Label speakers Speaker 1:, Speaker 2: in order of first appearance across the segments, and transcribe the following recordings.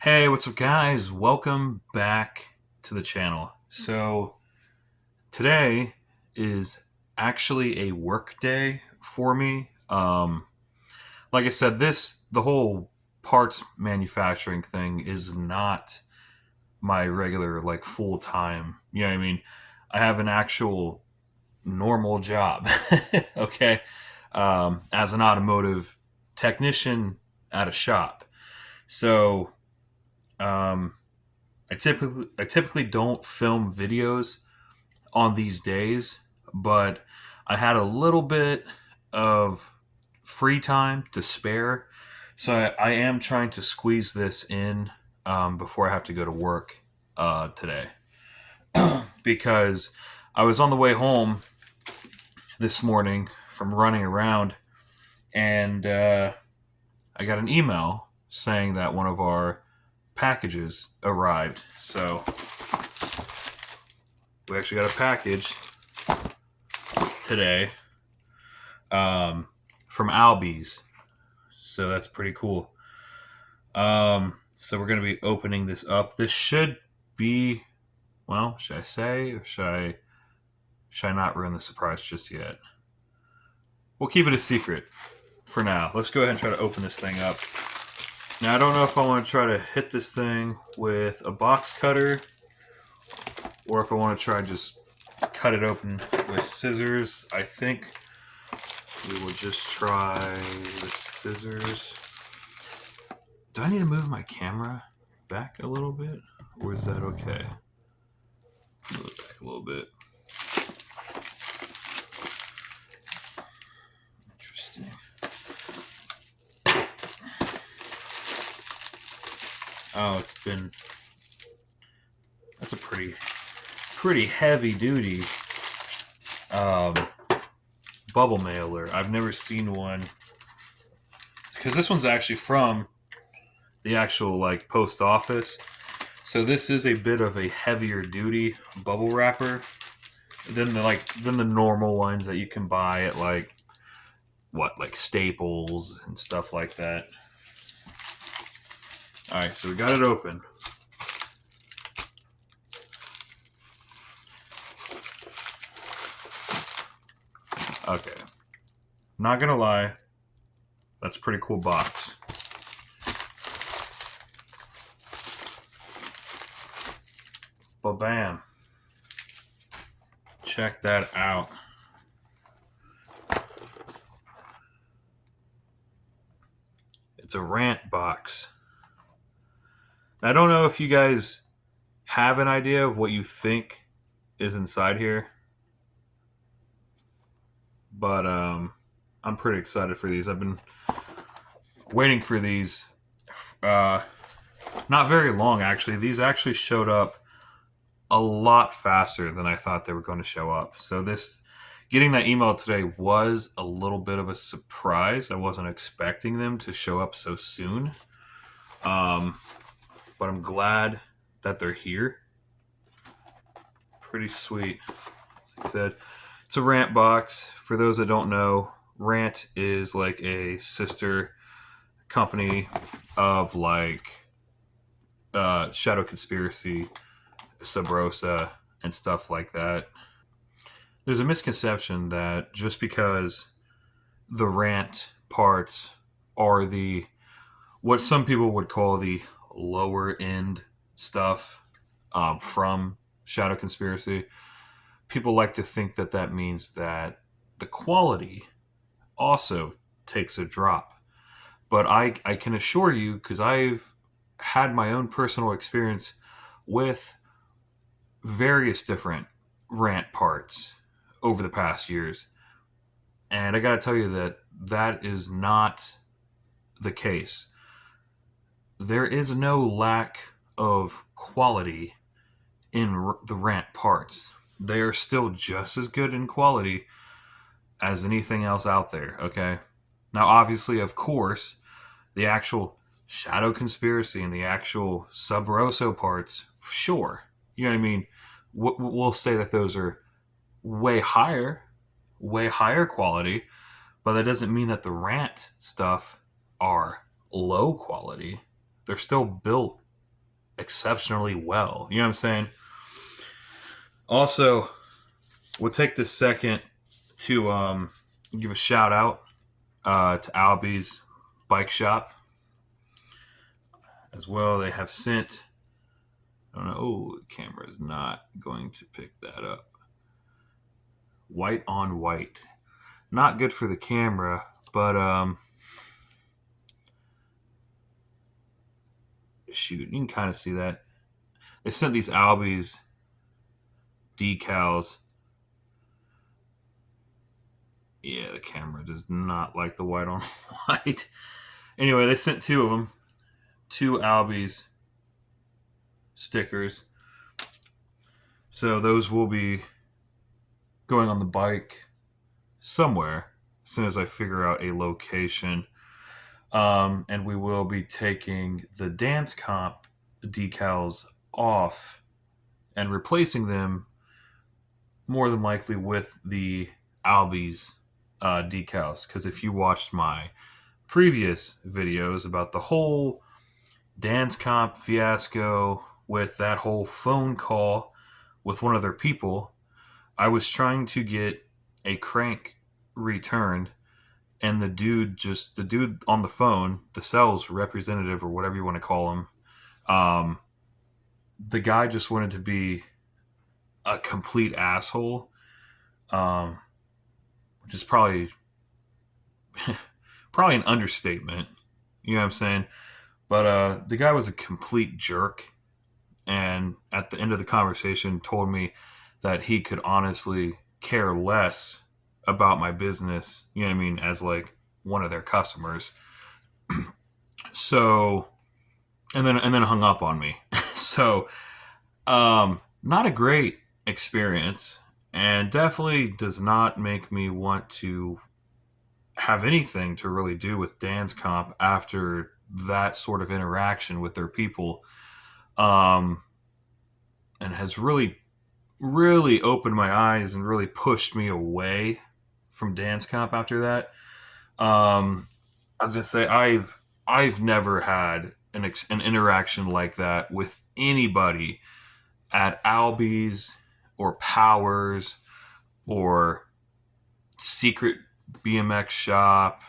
Speaker 1: Hey, what's up, guys? Welcome back to the channel. So, today is actually a work day for me. Like I said, the whole parts manufacturing thing is not my regular, like, full time. You know what I mean? I have an actual normal job, okay, as an automotive technician at a shop. So, um, I typically don't film videos on these days, but I had a little bit of free time to spare, so I am trying to squeeze this in before I have to go to work today because I was on the way home this morning from running around and I got an email saying that one of our packages arrived. So we actually got a package today from Albies. So that's pretty cool. So we're going to be opening this up. This should be, well, should I say, or should I not ruin the surprise just yet? We'll keep it a secret for now. Let's go ahead and try to open this thing up. Now, I don't know if I want to try to hit this thing with a box cutter or if I want to try just cut it open with scissors. I think we will just try the scissors. Do I need to move my camera back a little bit? Or is that okay? Move it back a little bit. Interesting. Oh, that's a pretty heavy duty um, bubble mailer. I've never seen one. Because this one's actually from the actual like post office. So this is a bit of a heavier duty bubble wrapper than the normal ones that you can buy at like Staples and stuff like that. All right, so we got it open. Okay, not gonna lie, that's a pretty cool box. But bam, check that out. It's a Rant box. I don't know if you guys have an idea of what you think is inside here, but I'm pretty excited for these. I've been waiting for these uh, not very long, actually. These actually showed up a lot faster than I thought they were going to show up. So getting that email today was a little bit of a surprise. I wasn't expecting them to show up so soon. Um, but I'm glad that they're here. Pretty sweet. Like I said, it's a Rant box. For those that don't know, Rant is like a sister company of like Shadow Conspiracy, Sub Rosa, and stuff like that. There's a misconception that just because the Rant parts are the what some people would call the lower end stuff from Shadow Conspiracy, people like to think that that means that the quality also takes a drop. But I can assure you, because I've had my own personal experience with various different Rant parts over the past years. And I got to tell you that that is not the case. There is no lack of quality in the Rant parts. They are still just as good in quality as anything else out there, okay? Now, obviously, of course, the actual Shadow Conspiracy and the actual Sub Rosso parts, sure. You know what I mean? We'll say that those are way higher quality, but that doesn't mean that the Rant stuff are low quality. They're still built exceptionally well. You know what I'm saying? Also, we'll take this second to give a shout out to Albie's Bike Shop as well. They have sent. I don't know. Oh, the camera is not going to pick that up. White on white. Not good for the camera, but shoot, you can kind of see that. They sent these Albies decals. Yeah, the camera does not like the white on white. Anyway, they sent two of them. Two Albies stickers. So those will be going on the bike somewhere as soon as I figure out a location. And we will be taking the dance comp decals off and replacing them more than likely with the Albies decals. Because if you watched my previous videos about the whole dance comp fiasco with that whole phone call with one of their people, I was trying to get a crank returned, and the dude on the phone, the sales representative or whatever you want to call him, the guy just wanted to be a complete asshole, which is probably an understatement. You know what I'm saying? But the guy was a complete jerk, and at the end of the conversation told me that he could honestly care less about my business, you know what I mean, as like one of their customers. So, and then hung up on me. So, not a great experience, and definitely does not make me want to have anything to really do with Dance Comp after that sort of interaction with their people. And has really, really opened my eyes and really pushed me away from Dance Comp after that. I was gonna say I've never had an interaction like that with anybody at Albies or Powers or Secret BMX Shop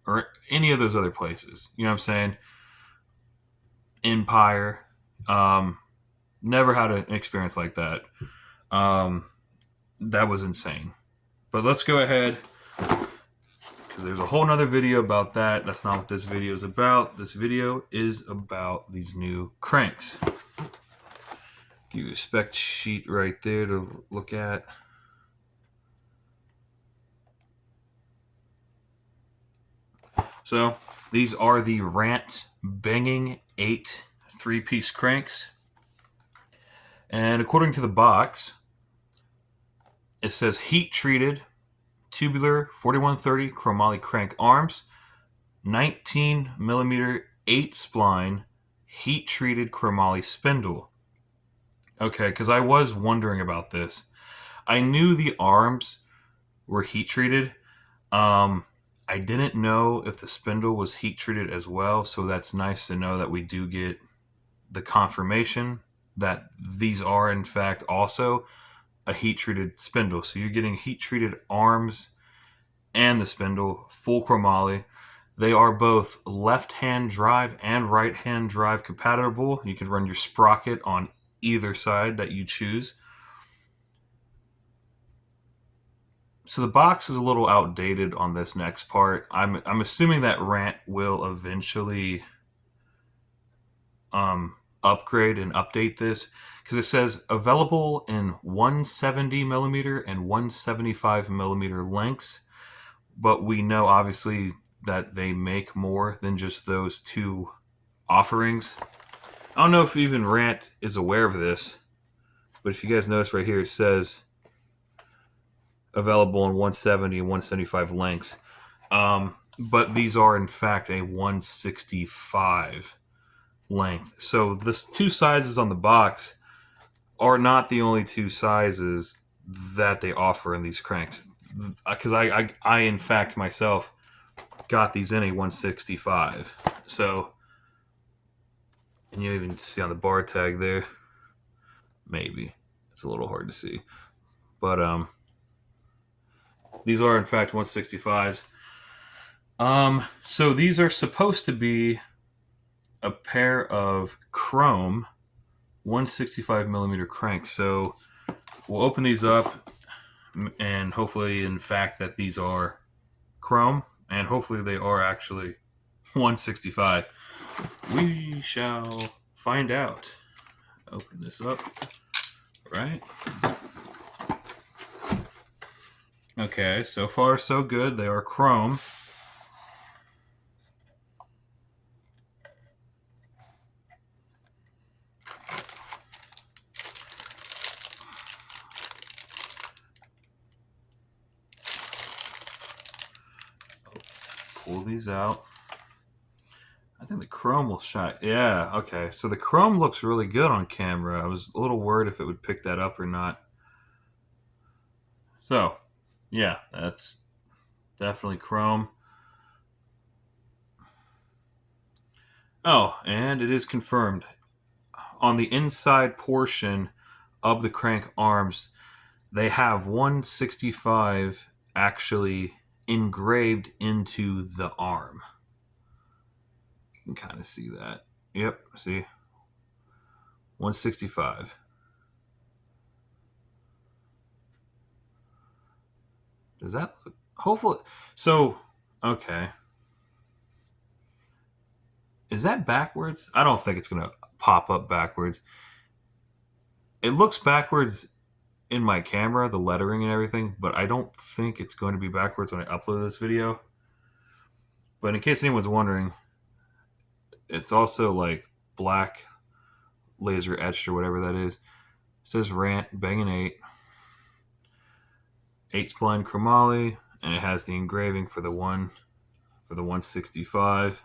Speaker 1: or any of those other places. You know what I'm saying? Empire. Never had an experience like that. That was insane. But let's go ahead, because there's a whole nother video about that. That's not what this video is about. This video is about these new cranks. Give you a spec sheet right there to look at. So these are the Rant Bangin 8 3-piece cranks. And according to the box, it says heat treated tubular 4130 chromoly crank arms, 19 millimeter 8 spline heat treated chromoly spindle. Okay, because I was wondering about this. I knew the arms were heat treated. I didn't know if the spindle was heat treated as well, so that's nice to know that we do get the confirmation that these are in fact also a heat treated spindle. So you're getting heat treated arms and the spindle, full chromoly. They are both left hand drive and right hand drive compatible. You can run your sprocket on either side that you choose. So the box is a little outdated on this next part. I'm assuming that Rant will eventually upgrade and update this, because it says available in 170 millimeter and 175 millimeter lengths, but we know obviously that they make more than just those two offerings. I don't know if even Rant is aware of this, but if you guys notice right here, it says available in 170 and 175 lengths. But these are in fact a 165 length. So the two sizes on the box are not the only two sizes that they offer in these cranks. Because I in fact myself got these in a 165. So And you even see on the bar tag there. Maybe. It's a little hard to see. But these are in fact 165s. So these are supposed to be a pair of chrome 165 millimeter cranks. So we'll open these up and hopefully, in fact, that these are chrome, and hopefully they are actually 165. We shall find out. Open this up. Right. Okay, so far so good. They are chrome. Pull these out. I think the chrome will shine. Yeah, okay. So the chrome looks really good on camera. I was a little worried if it would pick that up or not. So, yeah, that's definitely chrome. Oh, and it is confirmed. On the inside portion of the crank arms, they have 165 actually engraved into the arm. You can kind of see that. Yep, see? 165. Does that look... Hopefully... So, okay. Is that backwards? I don't think it's going to pop up backwards. It looks backwards in my camera, the lettering and everything, but I don't think it's going to be backwards when I upload this video. But in case anyone's wondering, it's also like black laser etched or whatever that is. It says Rant, bangin 8 spline chromoly, and it has the engraving for the 165.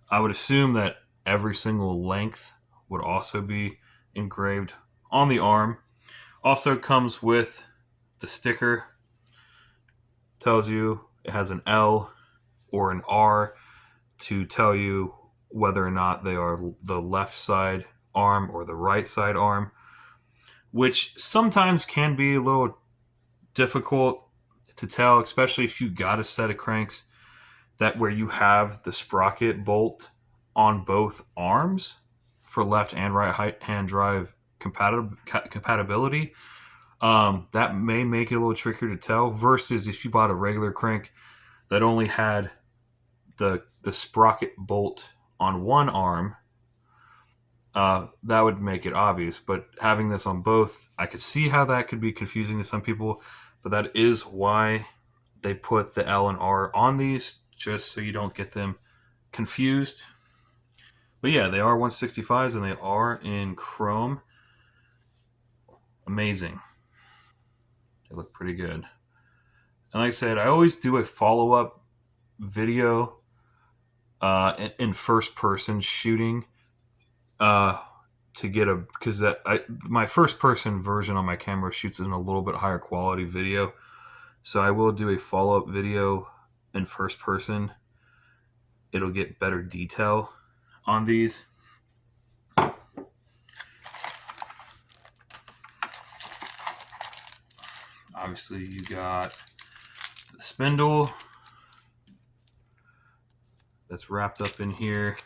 Speaker 1: I would assume that every single length would also be engraved on the arm. Also comes with the sticker. Tells you it has an L or an R to tell you whether or not they are the left side arm or the right side arm, which sometimes can be a little difficult to tell, especially if you got a set of cranks that where you have the sprocket bolt on both arms for left and right hand drive compatibility. That may make it a little trickier to tell versus if you bought a regular crank that only had the sprocket bolt on one arm. That would make it obvious, but having this on both, I could see how that could be confusing to some people, but that is why they put the L and R on these, just so you don't get them confused. But yeah, they are 165s and they are in chrome. Amazing. They look pretty good. And like I said, I always do a follow-up video in first person shooting to get a, because my first person version on my camera shoots in a little bit higher quality video, so I will do a follow-up video in first person. It'll get better detail on these. Obviously you got the spindle that's wrapped up in here.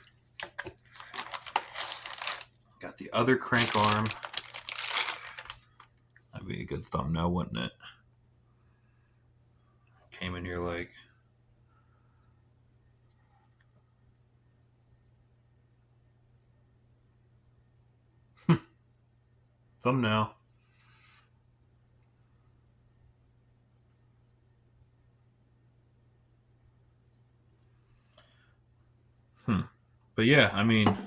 Speaker 1: Got the other crank arm. That'd be a good thumbnail, wouldn't it? Came in here like... thumbnail. But yeah, I mean,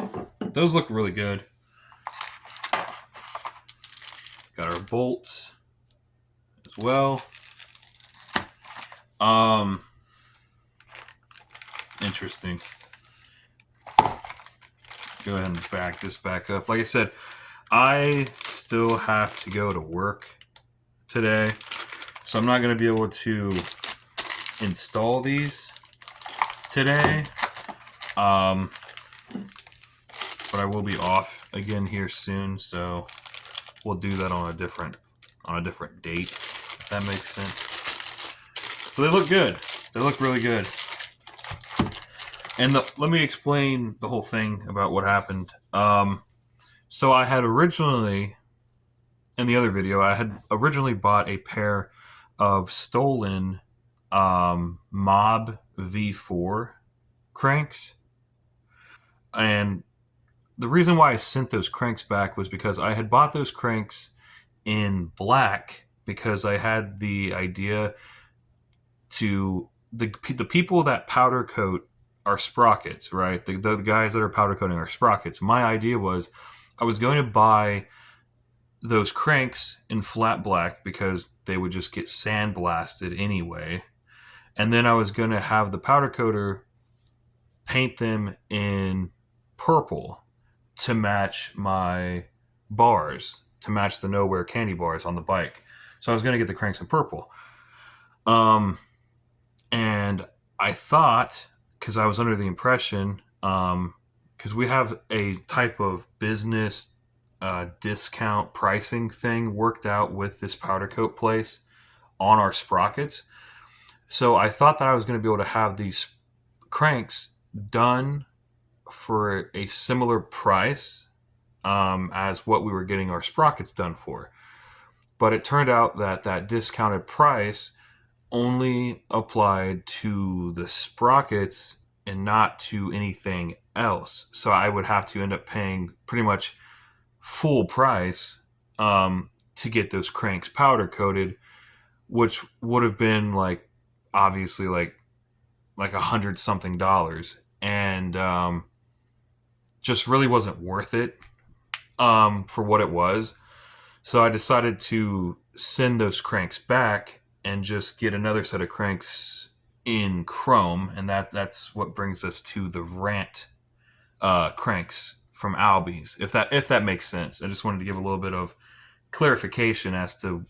Speaker 1: those look really good. Got our bolts as well. Interesting. Go ahead and back this back up. Like I said, I still have to go to work today, so I'm not going to be able to install these today. But but I will be off again here soon, so we'll do that on a different date, if that makes sense. So they look good. They look really good. And let me explain the whole thing about what happened. So I had originally, in the other video, I had originally bought a pair of stolen Mob V4 cranks. And the reason why I sent those cranks back was because I had bought those cranks in black because I had the idea to the people that powder coat our sprockets, right? The guys that are powder coating our sprockets. My idea was I was going to buy those cranks in flat black because they would just get sandblasted anyway. And then I was going to have the powder coater paint them in purple to match my bars, to match the Nowhere candy bars on the bike. So I was going to get the cranks in purple. And I thought, because I was under the impression, because we have a type of business discount pricing thing worked out with this powder coat place on our sprockets. So I thought that I was going to be able to have these cranks done for a similar price as what we were getting our sprockets done for. But it turned out that that discounted price only applied to the sprockets and not to anything else. So I would have to end up paying pretty much full price to get those cranks powder coated, which would have been like obviously like $100 something, and just really wasn't worth it for what it was. So I decided to send those cranks back and just get another set of cranks in chrome, and that's what brings us to the Rant cranks from Albies. If that makes sense, I just wanted to give a little bit of clarification as to,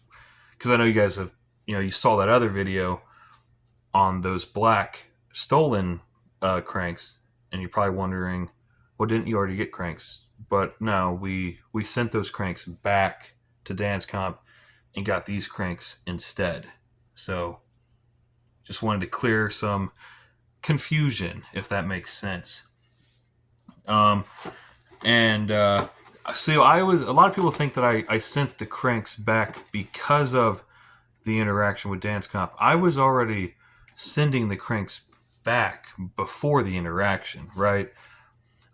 Speaker 1: because I know you guys have, you saw that other video on those black stolen cranks, and you're probably wondering, well, didn't you already get cranks? But no, we sent those cranks back to Dance Comp and got these cranks instead. So just wanted to clear some confusion, if that makes sense. So a lot of people think that I sent the cranks back because of the interaction with Dance Comp. I was already sending the cranks back before the interaction, right?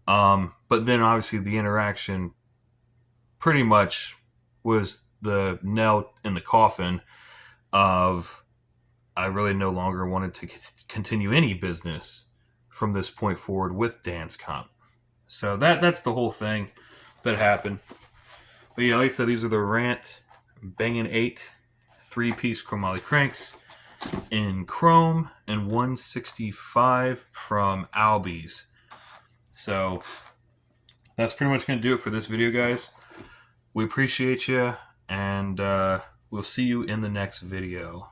Speaker 1: But then obviously the interaction pretty much was the nail in the coffin of I really no longer wanted to continue any business from this point forward with Dance Comp. So that's the whole thing that happened. But yeah, like I said, these are the Rant Bangin 8 3-piece chromoly cranks in chrome and 165 from Albies. So that's pretty much going to do it for this video, guys. We appreciate you, and we'll see you in the next video.